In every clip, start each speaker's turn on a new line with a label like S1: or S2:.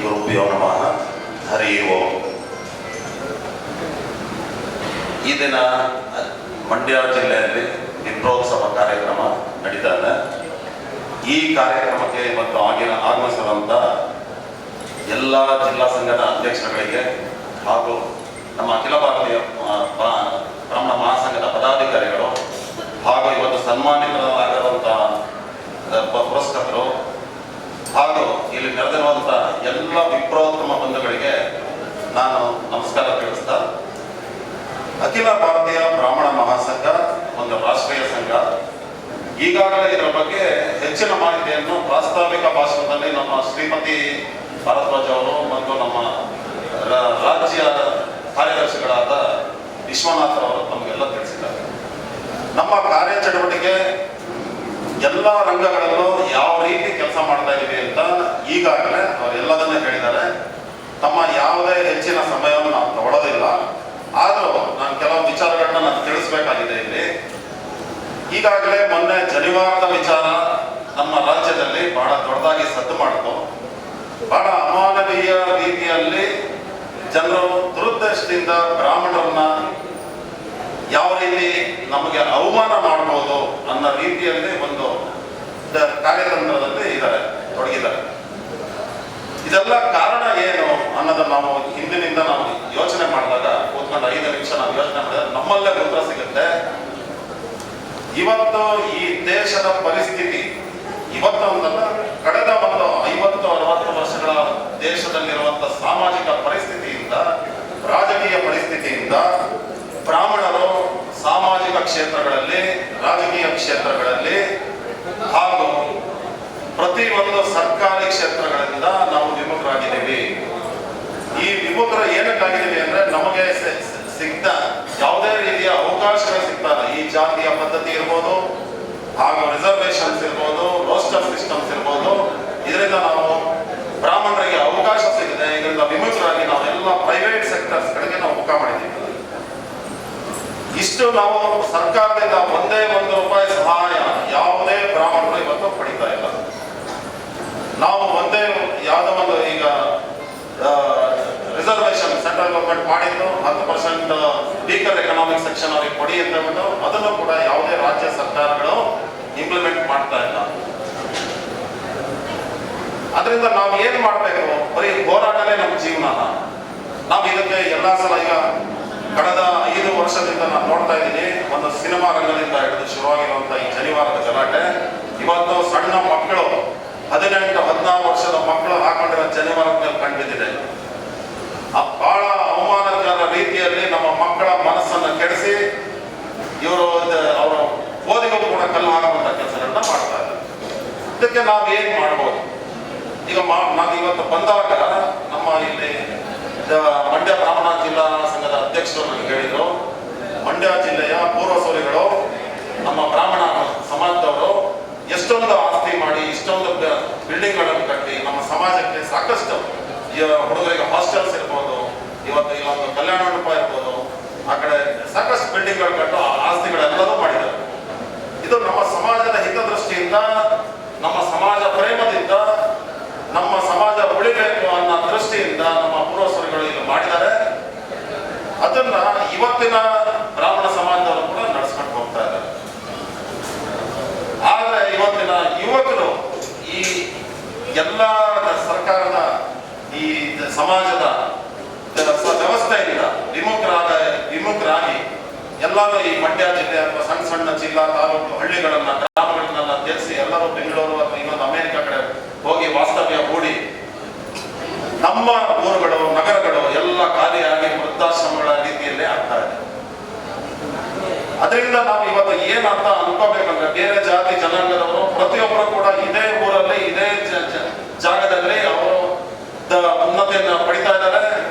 S1: ಗುರುಭ್ಯೋ ನಮಃ. ಹರಿ ಓಂ. ಈ ದಿನ ಮಂಡ್ಯ ಜಿಲ್ಲೆಯಲ್ಲಿ ವಿಪ್ರೋತ್ಸವ ಕಾರ್ಯಕ್ರಮ ನಡೀತಾ ಇದೆ. ಈ ಕಾರ್ಯಕ್ರಮಕ್ಕೆ ಇವತ್ತು ಆಗಮಿಸಿರುವಂಥ ಎಲ್ಲ ಜಿಲ್ಲಾ ಸಂಘದ ಅಧ್ಯಕ್ಷರುಗಳಿಗೆ ಹಾಗೂ ನಮ್ಮ ಅಖಿಲ ಭಾರತೀಯ ಬ್ರಾಹ್ಮಣ ಮಹಾಸಂಘದ ಪದಾಧಿಕಾರಿಗಳು ಹಾಗೂ ಇವತ್ತು ಸನ್ಮಾನಿತರಾಗಿರುವಂಥ ಪುರಸ್ಕರ್ತರು ಹಾಗೂ ಇಲ್ಲಿ ನೆರೆದಿರುವಂಥ ಎಲ್ಲ ವಿಪ್ರೋತ್ತಮ ಬಂಧುಗಳಿಗೆ ನಾನು ನಮಸ್ಕಾರ ತಿಳಿಸ್ತಾ, ಅಖಿಲ ಭಾರತೀಯ ಬ್ರಾಹ್ಮಣ ಮಹಾಸಂಘ ಒಂದು ರಾಷ್ಟ್ರೀಯ ಸಂಘ. ಈಗಾಗಲೇ ಇದರ ಬಗ್ಗೆ ಹೆಚ್ಚಿನ ಮಾಹಿತಿಯನ್ನು ಪ್ರಾಸ್ತಾವಿಕ ಭಾಷಣದಲ್ಲಿ ನಮ್ಮ ಶ್ರೀಮತಿ ಭಾರದ್ವಾಜ್ ಅವರು ಮತ್ತು ನಮ್ಮ ರಾಜ್ಯ ಕಾರ್ಯದರ್ಶಿಗಳಾದ ವಿಶ್ವನಾಥ್ ಅವರು ತಮಗೆಲ್ಲ ತಿಳಿಸಿದ್ದಾರೆ. ನಮ್ಮ ಕಾರ್ಯಚಟುವಟಿಕೆ ಎಲ್ಲ ರಂಗಗಳಲ್ಲೂ ಯಾವ ರೀತಿ ಕೆಲಸ ಮಾಡ್ತಾ ಇದ್ದೀವಿ ಅಂತ ಈಗಾಗಲೇ ಅವರೆಲ್ಲದನ್ನೇ ಹೇಳಿದ್ದಾರೆ. ತಮ್ಮ ಯಾವುದೇ ಹೆಚ್ಚಿನ ಸಮಯವನ್ನು ನಾವು ತಗೊಳ್ಳೋದಿಲ್ಲ. ಆದರೂ ನಾನು ಕೆಲವು ವಿಚಾರಗಳನ್ನ ನಾನು ತಿಳಿಸ್ಬೇಕಾಗಿದೆ ಇಲ್ಲಿ. ಈಗಾಗಲೇ ಮೊನ್ನೆ ಜನಿವಾರದ ವಿಚಾರ ನಮ್ಮ ರಾಜ್ಯದಲ್ಲಿ ಬಹಳ ದೊಡ್ಡದಾಗಿ ಸದ್ದು ಮಾಡಿತು. ಬಹಳ ಅಮಾನವೀಯ ರೀತಿಯಲ್ಲಿ ಜನರು ದುರುದ್ದೇಶದಿಂದ ಬ್ರಾಹ್ಮಣರನ್ನ ಯಾವ ರೀತಿ ನಮಗೆ ಅವಮಾನ ಮಾಡಬಹುದು ಅನ್ನೋ ರೀತಿಯಲ್ಲಿ ಒಂದು ಕಾರ್ಯತಂತ್ರದಲ್ಲಿ ತೊಡಗಿದ್ದಾರೆ. ಇದೆಲ್ಲ ಕಾರಣ ಏನು ಅನ್ನೋದನ್ನ ನಾವು ಹಿಂದಿನಿಂದ ನಾವು ಯೋಚನೆ ಮಾಡಿದಾಗ ಕೂತ್ಕೊಂಡು 5 ನಿಮಿಷ ನಾವು ಯೋಚನೆ ಮಾಡಿದಾಗ ನಮ್ಮಲ್ಲೇ ಉತ್ತರ ಸಿಗುತ್ತೆ. ಇವತ್ತು ಈ ದೇಶದ ಪರಿಸ್ಥಿತಿ ಇವತ್ತು ಅಂತಲ್ಲ, ಕಳೆದ ಒಂದು 50-60 ವರ್ಷಗಳ ದೇಶದಲ್ಲಿರುವಂಥ ಸಾಮಾಜಿಕ ಪರಿಸ್ಥಿತಿಯಿಂದ, ರಾಜಕೀಯ ಪರಿಸ್ಥಿತಿಯಿಂದ ಬ್ರಾಹ್ಮಣರು ಸಾಮಾಜಿಕ ಕ್ಷೇತ್ರಗಳಲ್ಲಿ, ರಾಜಕೀಯ ಕ್ಷೇತ್ರಗಳಲ್ಲಿ ಹಾಗೂ ಪ್ರತಿಯೊಂದು ಸರ್ಕಾರಿ ಕ್ಷೇತ್ರಗಳಿಂದ ನಾವು ವಿಮುಖರಾಗಿದ್ದೀವಿ. ಈ ವಿಮುಖರ ಏನಕ್ಕಾಗಿದ್ದೀವಿ ಅಂದ್ರೆ ನಮಗೆ ಸಿಗ್ತ ಯಾವುದೇ ರೀತಿಯ ಅವಕಾಶಗಳು ಸಿಗ್ತಾರೆ. ಈ ಜಾತಿಯ ಪದ್ಧತಿ ಇರ್ಬೋದು, ಹಾಗೂ ರಿಸರ್ವೇಶನ್ಸ್ ಇರ್ಬೋದು, ರೋಸ್ಟರ್ ಸಿಸ್ಟಮ್ಸ್ ಇರ್ಬೋದು. ಇದರಿಂದ ನಾವು ಬ್ರಾಹ್ಮಣರಿಗೆ ಅವಕಾಶ ಸಿಗಿದೆ. ಇದರಿಂದ ವಿಮುಖರಾಗಿ ನಾವೆಲ್ಲ ಪ್ರೈವೇಟ್ ಸೆಕ್ಟರ್ಸ್ ಗಳಿಗೆ ನಾವು ಮುಖ ಮಾಡಿದ್ದೀವಿ. ಇಷ್ಟು ನಾವು ಸರ್ಕಾರದಿಂದ ಒಂದೇ ₹1 ಸಹಾಯ ಯಾವುದೇ ಬ್ರಾಹ್ಮಣರು ಇವತ್ತು ಪಡಿತಾ ಇಲ್ಲ. ನಾವು ಒಂದೇ ಯಾವುದೋ ಒಂದು ಈಗ ರಿಸರ್ವೇಶನ್ ಸೆಂಟ್ರಲ್ ಗೌರ್ಮೆಂಟ್ ಮಾಡಿದ್ದು 10% ವೀಕರ್ ಎಕನಾಮಿಕ್ ಸೆಕ್ಷನ್ ಅವರಿಗೆ ಕೊಡಿ ಅಂತ ಹೇಳ್ಬಿಟ್ಟು ಅದನ್ನು ಕೂಡ ಯಾವುದೇ ರಾಜ್ಯ ಸರ್ಕಾರಗಳು ಇಂಪ್ಲಿಮೆಂಟ್ ಮಾಡ್ತಾ ಇಲ್ಲ. ಅದರಿಂದ ನಾವು ಏನ್ ಮಾಡ್ಬೇಕು? ಬರೀ ಹೋರಾಟನೇ ನಮ್ಮ ಜೀವನ. ನಾವು ಇದಕ್ಕೆ ಎಲ್ಲಾ ಸಲ ಈಗ ಕಳೆದ 5 ವರ್ಷದಿಂದ ನಾನು ನೋಡ್ತಾ ಇದ್ದೀನಿ. ಒಂದು ಸಿನಿಮಾ ರಂಗದಿಂದ ಹಿಡಿದು ಶುರುವಾಗಿರುವಂತ ಈ ಜನಿವಾರದ ಗಲಾಟೆ ಇವತ್ತು ಸಣ್ಣ ಮಕ್ಕಳು 18-16 ವರ್ಷದ ಮಕ್ಕಳು ಹಾಕೊಂಡಿರೋ ಜನಿವಾರದ ಮೇಲೆ ಕಂಡುಬಿದ್ದಿದೆ. ಬಹಳ ಅವಮಾನಕರ ರೀತಿಯಲ್ಲಿ ನಮ್ಮ ಮಕ್ಕಳ ಮನಸ್ಸನ್ನು ಕೆಡಿಸಿ ಇವರು ಅವರ ಓದಿಗೂ ಕೂಡ ಕಲ್ಲು ಹಾಕುವಂತ ಕೆಲಸಗಳನ್ನ ಮಾಡ್ತಾ ಇದ್ದಾರೆ. ಇದಕ್ಕೆ ನಾವು ಏನ್ ಮಾಡ್ಬೋದು? ಈಗ ನಾನು ಇವತ್ತು ಬಂದಾಗ ನಮ್ಮ ಇಲ್ಲಿ ಮಂಡ್ಯ ಬ್ರಾಹ್ಮಣ ಜಿಲ್ಲಾ ಸಂಘದ ಅಧ್ಯಕ್ಷರು ನನಗೆ ಹೇಳಿದ್ರು, ಮಂಡ್ಯ ಜಿಲ್ಲೆಯ ಪೂರ್ವಸೂರಿಗಳು ನಮ್ಮ ಬ್ರಾಹ್ಮಣ ಸಮಾಜದವರು ಎಷ್ಟೊಂದು ಆಸ್ತಿ ಮಾಡಿ, ಇಷ್ಟೊಂದು ಬಿಲ್ಡಿಂಗ್ಗಳನ್ನು ಕಟ್ಟಿ ನಮ್ಮ ಸಮಾಜಕ್ಕೆ ಸಾಕಷ್ಟು ಹುಡುಗರಿಗೆ ಹಾಸ್ಟೆಲ್ಸ್ ಇರ್ಬೋದು, ಇವತ್ತು ಇಲ್ಲೊಂದು ಕಲ್ಯಾಣ ಮಂಟಪ ಇರ್ಬೋದು, ಆ ಕಡೆ ಸಾಕಷ್ಟು ಬಿಲ್ಡಿಂಗ್ಗಳು ಕಟ್ಟು ಆಸ್ತಿಗಳೆಲ್ಲವೂ ಮಾಡಿದ್ದಾರೆ. ಇದು ನಮ್ಮ ಸಮಾಜದ ಹಿತದೃಷ್ಟಿಯಿಂದ, ನಮ್ಮ ಸಮಾಜ ಪ್ರೇಮದಿಂದ, ನಮ್ಮ ಸಮಾಜ ಉಳಿಬೇಕು ಅನ್ನೋ ದೃಷ್ಟಿಯಿಂದ ನಮ್ಮ ಪೂರ್ವಸೂರಿಗಳು ಈಗ ಮಾಡಿದ್ದಾರೆ. ಅದನ್ನ ಇವತ್ತಿನ ಬ್ರಾಹ್ಮಣ ಸಮಾಜದವರು ಕೂಡ ನಡೆಸ್ಕೊಂಡು ಹೋಗ್ತಾ ಇದ್ದಾರೆ. ಆದ್ರೆ ಇವತ್ತಿನ ಯುವಕರು ಈ ಎಲ್ಲ ಸರ್ಕಾರದ ಈ ಸಮಾಜದ ವ್ಯವಸ್ಥೆಯಿಂದ ವಿಮುಖರಾಗಿ ಎಲ್ಲರೂ ಈ ಮಂಡ್ಯ ಜಿಲ್ಲೆ ಅಥವಾ ಸಣ್ಣ ಸಣ್ಣ ಜಿಲ್ಲಾ, ತಾಲೂಕು, ಹಳ್ಳಿಗಳನ್ನ, ಗ್ರಾಮಗಳನ್ನೆಲ್ಲ ಸೇರಿಸಿ ಎಲ್ಲರೂ ಬೆಂಗಳೂರು ಅಥವಾ ಇನ್ನೊಂದು ಅಮೆರಿಕ ಕಡೆ ಹೋಗಿ ವಾಸ್ತವ್ಯ ಹೂಡಿ ನಮ್ಮ ಊರುಗಳು, ನಗರಗಳು ಎಲ್ಲ ಖಾಲಿಯಾಗಿ ವೃದ್ಧಾಶ್ರಮಗಳ ರೀತಿಯಲ್ಲೇ ಆಗ್ತಾ ಇದೆ. ಅದರಿಂದ ನಾವು ಇವತ್ತು ಏನಂತ ಅನ್ಕೋಬೇಕಂದ್ರೆ, ಬೇರೆ ಜಾತಿ ಜನಾಂಗದವರು ಪ್ರತಿಯೊಬ್ಬರು ಕೂಡ ಇದೇ ಊರಲ್ಲಿ, ಇದೇ ಜಾಗದಲ್ಲಿ ಅವರು ಉನ್ನತಿಯನ್ನು ಪಡಿತಾ ಇದ್ದಾರೆ,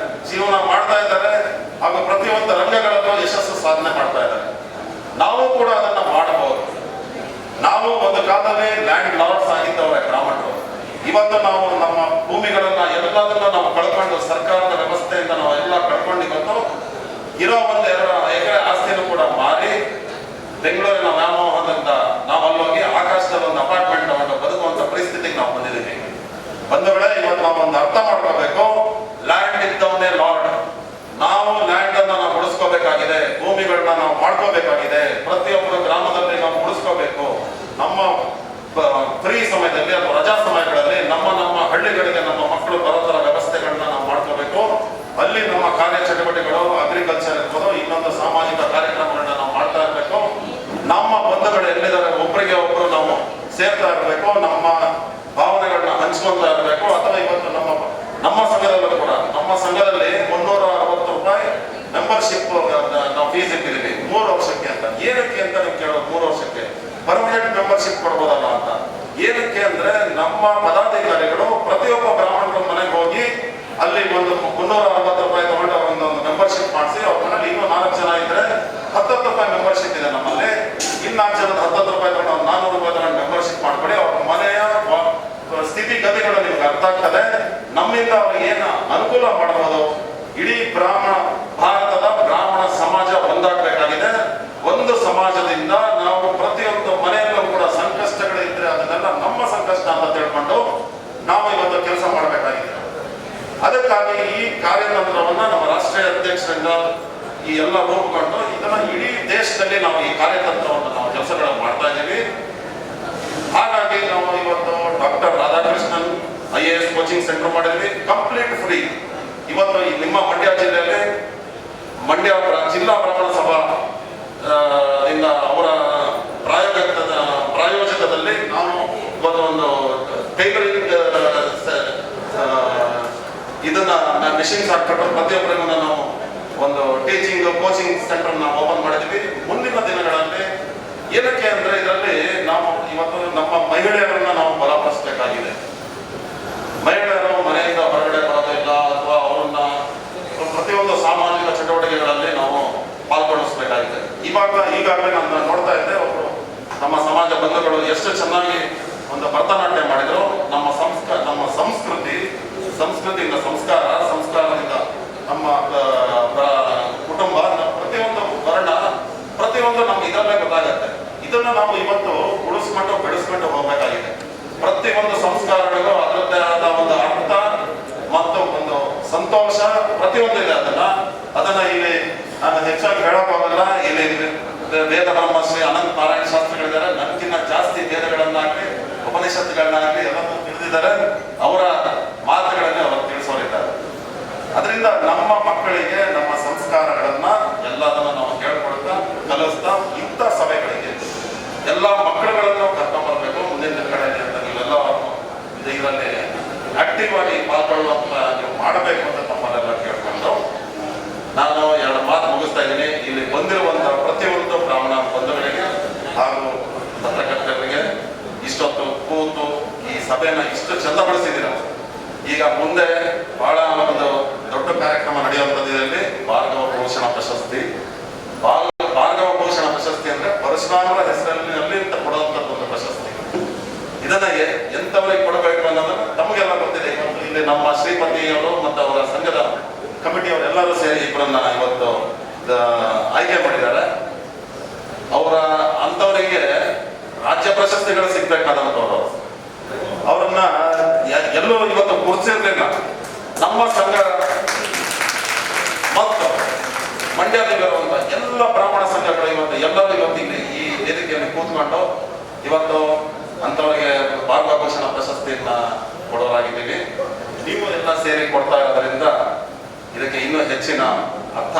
S1: ಜೀವನ ಮಾಡ್ತಾ ಇದ್ದಾರೆ, ಹಾಗೂ ಪ್ರತಿಯೊಂದು ರಂಗಗಳಲ್ಲೂ ಯಶಸ್ಸು ಸಾಧನೆ ಮಾಡ್ತಾ ಇದ್ದಾರೆ. ನಾವು ಕೂಡ ಅದನ್ನ ಮಾಡಬಹುದು. ನಾವು ಒಂದು ಕಾಲದಲ್ಲಿ ಲ್ಯಾಂಡ್ ಲಾರ್ಡ್ಸ್ ಆಗಿದ್ದವರೇ ಬ್ರಾಹ್ಮಣರು. ಇವತ್ತು ನಾವು ನಮ್ಮ ಭೂಮಿಗಳನ್ನ ಎಲ್ಲದನ್ನ ನಾವು ಕಳ್ಕೊಂಡು, ಸರ್ಕಾರದ ವ್ಯವಸ್ಥೆಯಿಂದ ನಾವು ಎಲ್ಲ ಕಳ್ಕೊಂಡು ಇವತ್ತು ಇರೋ 1-2 ಎಕರೆ ಆಸ್ತಿಯನ್ನು ಕೂಡ ಮಾರಿ ಬೆಂಗಳೂರಿನ ವ್ಯಾಮೋಹದಿಂದ ನಾವು ಅಲ್ಲೋಗಿ ಆಕಾಶದಲ್ಲಿ ಒಂದು ಅಪಾರ್ಟ್ಮೆಂಟ್ ತಗೊಂಡು ಬದುಕುವಂತ ಪರಿಸ್ಥಿತಿಗೆ ನಾವು ಬಂದಿದ್ದೀವಿ. ಬಂಧುಗಳೇ, ಇವತ್ತು ನಾವು ಒಂದು ಅರ್ಥ ಮಾಡ್ಕೋಬೇಕು. ಚಟುವಟಿಕೆಗಳನ್ನ ನಾವು ಮಾಡ್ಕೋಬೇಕಾಗಿದೆ. ಪ್ರತಿಯೊಬ್ಬರು ಗ್ರಾಮದಲ್ಲಿ ನಾವು ಉಳಿಸ್ಕೋಬೇಕು. ನಮ್ಮ ಫ್ರೀ ಸಮಯದಲ್ಲಿ ಅಥವಾ ರಜಾ ಸಮಯಗಳಲ್ಲಿ ನಮ್ಮ ಹಳ್ಳಿಗಳಿಗೆ ನಮ್ಮ ಮಕ್ಕಳು ಬರೋ ಥರ ವ್ಯವಸ್ಥೆಗಳನ್ನ ನಾವು ಮಾಡ್ಕೋಬೇಕು. ಅಲ್ಲಿ ನಮ್ಮ ಕಾರ್ಯ ಚಟುವಟಿಕೆಗಳು ಅಗ್ರಿಕಲ್ಚರ್ ಇರ್ಬೋದು, ಇನ್ನೊಂದು ಸಾಮಾಜಿಕ ಕಾರ್ಯಕ್ರಮಗಳನ್ನ ನಾವು ಮಾಡ್ತಾ ಇರಬೇಕು. ನಮ್ಮ ಬಂಧುಗಳು ಎಲ್ಲಿದ್ದಾರೆ ಒಬ್ಬರಿಗೆ ಒಬ್ಬರು ನಾವು ಸೇರ್ತಾ ಇರಬೇಕು, ನಮ್ಮ ಭಾವನೆಗಳನ್ನ ಹಂಚ್ಕೊಳ್ತಾ ಇರಬೇಕು. ಅಥವಾ ಇವತ್ತು ನಮ್ಮ ಸಂಘದಲ್ಲೂ ಕೂಡ ನಮ್ಮ ಸಂಘದಲ್ಲಿ 360 ರೂಪಾಯಿ ಮೆಂಬರ್ಶಿಪ್ ನಾವು ಫೀಸ್ ಇಟ್ಟಿದ್ದೀವಿ 3 ವರ್ಷಕ್ಕೆ ಅಂತ. ಏನಕ್ಕೆ ಅಂತ ನೀವು ಕೇಳೋದು, 3 ವರ್ಷಕ್ಕೆ ಪರ್ಮನೆಂಟ್ ಮೆಂಬರ್ಶಿಪ್ ಕೊಡ್ಬೋದಲ್ಲ ಅಂತ. ಏನಕ್ಕೆ ಅಂದ್ರೆ ನಮ್ಮ ಪದಾಧಿಕಾರಿಗಳು ಪ್ರತಿಯೊಬ್ಬ ಬ್ರಾಹ್ಮಣರ ಮನೆಗೆ ಹೋಗಿ ಅಲ್ಲಿ ಒಂದು 360 ರೂಪಾಯಿ ತಗೊಂಡು ಒಂದು ಮೆಂಬರ್ಶಿಪ್ ಮಾಡಿಸಿ ಅವ್ರ ಮನೇಲಿ ಇನ್ನೂ 4 ಜನ ಇದ್ರೆ 10 ರೂಪಾಯಿ ಮೆಂಬರ್ಶಿಪ್ ಇದೆ ನಮ್ಮಲ್ಲಿ. ಇನ್ನು 4 ಜನದ 10 ರೂಪಾಯಿ ತಗೊಂಡು 400 ರೂಪಾಯಿ ತಗೊಂಡು ಮೆಂಬರ್ಶಿಪ್ ಮಾಡ್ಕೊಡಿ. ಅವ್ರ ಮನೆಯ ಸ್ಥಿತಿಗತಿಗಳು ನಿಮ್ಗೆ ಅರ್ಥ ಆಗ್ತದೆ. ನಮ್ಮಿಂದ ಅವ್ರಿಗೆ ಏನು ಅನುಕೂಲ ಮಾಡಬಹುದು. ಇಡೀ ಭಾರತದ ಬ್ರಾಹ್ಮಣ ಸಮಾಜ ಒಂದಾಗಬೇಕಾಗಿದೆ. ಒಂದು ಸಮಾಜದಿಂದ ನಾವು ಪ್ರತಿಯೊಂದು ಮನೆಯಲ್ಲೂ ಕೂಡ ಸಂಕಷ್ಟಗಳಿದ್ರೆ ಅದನ್ನೆಲ್ಲ ನಮ್ಮ ಸಂಕಷ್ಟ ಅಂತ ತಿಳ್ಕೊಂಡು ನಾವು ಇವತ್ತು ಕೆಲಸ ಮಾಡಬೇಕಾಗಿದೆ. ಅದಕ್ಕಾಗಿ ಈ ಕಾರ್ಯತಂತ್ರವನ್ನ ನಮ್ಮ ರಾಷ್ಟ್ರೀಯ ಅಧ್ಯಕ್ಷರಿಂದ ಈ ಎಲ್ಲ ರೂಪುಗೊಂಡು ಇದನ್ನ ಇಡೀ ದೇಶದಲ್ಲಿ ನಾವು ಈ ಕಾರ್ಯತಂತ್ರವನ್ನು ನಾವು ಕೆಲಸಗಳನ್ನು ಮಾಡ್ತಾ ಇದ್ದೀವಿ. ಹಾಗಾಗಿ ನಾವು ಇವತ್ತು doctor Radhakrishnan IAS coaching centre ಮಾಡಿದ್ವಿ, ಕಂಪ್ಲೀಟ್ ಫ್ರೀ. ಇವತ್ತು ನಿಮ್ಮ ಮಂಡ್ಯ ಜಿಲ್ಲೆಯಲ್ಲಿ ಮಂಡ್ಯ ಜಿಲ್ಲಾ ಬ್ರಾಹ್ಮಣ ಸಭಾ ಇಂದ ಅವರ ಪ್ರಾಯೋಜಕದಲ್ಲಿ ನಾವು ಇವತ್ತು ಒಂದು ಟೈಲರಿಂಗ್ ಇದನ್ನ ಮಿಷಿನ್ಸ್ ಹಾಕ್ಬಿಟ್ಟು ಪ್ರತಿಯೊಬ್ಬರಿಗೂ ನಾವು ಒಂದು ಟೀಚಿಂಗ್ ಕೋಚಿಂಗ್ ಸೆಂಟರ್ ನಾವು ಓಪನ್ ಮಾಡಿದ್ವಿ. ಮುಂದಿನ ದಿನಗಳಲ್ಲಿ ಏನಕ್ಕೆ ಅಂದ್ರೆ ಇದರಲ್ಲಿ ನಾವು ಇವತ್ತು ನಮ್ಮ ಮಹಿಳೆಯರನ್ನ ನಾವು ಬಲಪಡಿಸಬೇಕಾಗಿದೆ. ಮಹಿಳೆಯರು ಮನೆಯಿಂದ ಹೊರಗಡೆ ಬರೋದಿಲ್ಲ ಅಥವಾ ಅವರನ್ನ ಪ್ರತಿಯೊಂದು ಸಾಮಾಜಿಕ ಚಟುವಟಿಕೆಗಳಲ್ಲಿ ನಾವು ಪಾಲ್ಗೊಳಿಸಬೇಕಾಗಿದೆ. ಈಗಾಗಲೇ ನಾನು ನೋಡ್ತಾ ಇದ್ದೆ, ಒಬ್ಬರು ನಮ್ಮ ಸಮಾಜ ಬಂಧುಗಳು ಎಷ್ಟು ಚೆನ್ನಾಗಿ ಒಂದು ಭರತನಾಟ್ಯ ಮಾಡಿದ್ರು. ನಮ್ಮ ಸಂಸ್ಕೃತಿಯಿಂದ ಸಂಸ್ಕಾರದಿಂದ ನಮ್ಮ ಕುಟುಂಬ, ಪ್ರತಿಯೊಂದು ವರ್ಣ, ಪ್ರತಿಯೊಂದು ನಮ್ಗೆ ಇದರಲ್ಲೇ ಗೊತ್ತಾಗತ್ತೆ. ಇದನ್ನ ನಾವು ಇವತ್ತು ಉಳಿಸ್ಕೊಂಡು ಬೆಳೆಸ್ಕೊಂಡು ಹೋಗ್ಬೇಕಾಗಿದೆ. ಪ್ರತಿಯೊಂದು ಸಂಸ್ಕಾರಗಳಿಗೂ ಅದರದ್ದೇ ಆದ ಒಂದು ಅರ್ಥ ಮತ್ತು ಒಂದು ಸಂತೋಷ ಪ್ರತಿಯೊಂದು ಇದೆ. ಅದನ್ನ ಇಲ್ಲಿ ನಾನು ಹೆಚ್ಚಾಗಿ ಹೇಳಕ್ ಹೋಗಲ್ಲ. ಇಲ್ಲಿ ವೇದ ಬ್ರಹ್ಮ ಶ್ರೀ ಅನಂತ ನಾರಾಯಣ ಶಾಸ್ತ್ರಿಗಳಿದ್ದಾರೆ. ನನಗಿನ್ನ ಜಾಸ್ತಿ ವೇದಗಳನ್ನಾಗಲಿ ಉಪನಿಷತ್ತುಗಳನ್ನಾಗಲಿ ಎಲ್ಲವೂ ತಿಳಿದಿದ್ದಾರೆ. ಅವರ ಮಾತುಗಳಲ್ಲಿ ಅವರು ತಿಳಿಸೋರಿದ್ದಾರೆ. ಅದರಿಂದ ನಮ್ಮ ಮಕ್ಕಳಿಗೆ ನಮ್ಮ ಸಂಸ್ಕಾರಗಳನ್ನ ಎಲ್ಲದನ್ನ ನಾವು ಹೇಳ್ಕೊಡ್ತಾ ಕಲಿಸ್ತಾ ಇಂಥ ಸಭೆಗಳಿಗೆ ಎಲ್ಲ ಮಕ್ಕಳುಗಳನ್ನು ಕರ್ಕೊಂಡ್ ಬರ್ಬೇಕು ಮುಂದಿನ ದಿನಗಳಲ್ಲಿ ಅಂತ ನೀವೆಲ್ಲ ಇದರಲ್ಲಿ ಆಕ್ಟಿವ್ ಆಗಿ ಪಾಲ್ಗೊಳ್ಳುವಂತ ನೀವು ಮಾಡಬೇಕು ಅಂತ ತಮ್ಮನ್ನೆಲ್ಲ ಕೇಳ್ಕೊಂಡು ನಾನು 2 ಮಾತು ಮುಗಿಸ್ತಾ ಇದ್ದೀನಿ. ಇಲ್ಲಿ ಬಂದಿರುವಂತಹ ಪ್ರತಿಯೊಂದು ಬ್ರಾಹ್ಮಣ ಬಂಧುಗಳಿಗೆ ಹಾಗೂ ಪತ್ರಕರ್ತರಿಗೆ ಇಷ್ಟೊತ್ತು ಕೂತು ಈ ಸಭೆಯನ್ನ ಇಷ್ಟು ಚಂದಗೊಳಿಸಿದ್ದೀರ. ಈಗ ಮುಂದೆ ಬಹಳ ಒಂದು ದೊಡ್ಡ ಕಾರ್ಯಕ್ರಮ ನಡೆಯುವಂಥದ್ದು. ಇದರಲ್ಲಿ ಭಾರ್ಗವ ಭೂಷಣ ಪ್ರಶಸ್ತಿ. ಭಾರ್ಗವ ಭೂಷಣ ಪ್ರಶಸ್ತಿ ಅಂದ್ರೆ ಪರಶುರಾಮರ ಹೆಸರಲ್ಲಿ ಅಂತ ಕೊಡುವಂಥದ್ದು ಒಂದು ಪ್ರಶಸ್ತಿ. ಇದನ್ನ ಎಂತವರಿಗೆ ಕೊಡಬೇಕು ಅನ್ನೋದನ್ನ ತಮಗೆಲ್ಲ ಗೊತ್ತಿದೆ. ಇಲ್ಲಿ ನಮ್ಮ ಶ್ರೀಪತಿಯವರು ಮತ್ತು ಅವರ ಸಂಘದ ಕಮಿಟಿಯವರೆಲ್ಲರೂ ಸೇರಿ ಇಬ್ಬರನ್ನ ಇವತ್ತು ಆಯ್ಕೆ ಮಾಡಿದ್ದಾರೆ. ಅವರ ಅಂತವರಿಗೆ ರಾಜ್ಯ ಪ್ರಶಸ್ತಿಗಳು ಸಿಗ್ಬೇಕಾದಂಥವ್ರು. ಅವರನ್ನ ಎಲ್ಲೂ ಇವತ್ತು ಗುರುತಿಸಿರ್ಲಿಲ್ಲ. ನಮ್ಮ ಸಂಘ ಮತ್ತು ಮಂಡ್ಯದಲ್ಲಿರುವಂತ ಎಲ್ಲ ಬ್ರಾಹ್ಮಣ ಸಂಘಗಳು ಇವತ್ತು ಎಲ್ಲರೂ ಇವತ್ತು ಇಲ್ಲಿ ಈ ವೇದಿಕೆಯಲ್ಲಿ ಕೂತ್ಕೊಂಡು ಇವತ್ತು ಅಂತವರಿಗೆ ಭಾರ್ಗವ ಭೂಷಣ ಪ್ರಶಸ್ತಿಯನ್ನ ಕೊಡೋರಾಗಿದ್ದೀವಿ. ನೀವು ಎಲ್ಲ ಸೇರಿ ಕೊಡ್ತಾ ಇರೋದ್ರಿಂದ ಇದಕ್ಕೆ ಇನ್ನೂ ಹೆಚ್ಚಿನ ಅರ್ಥ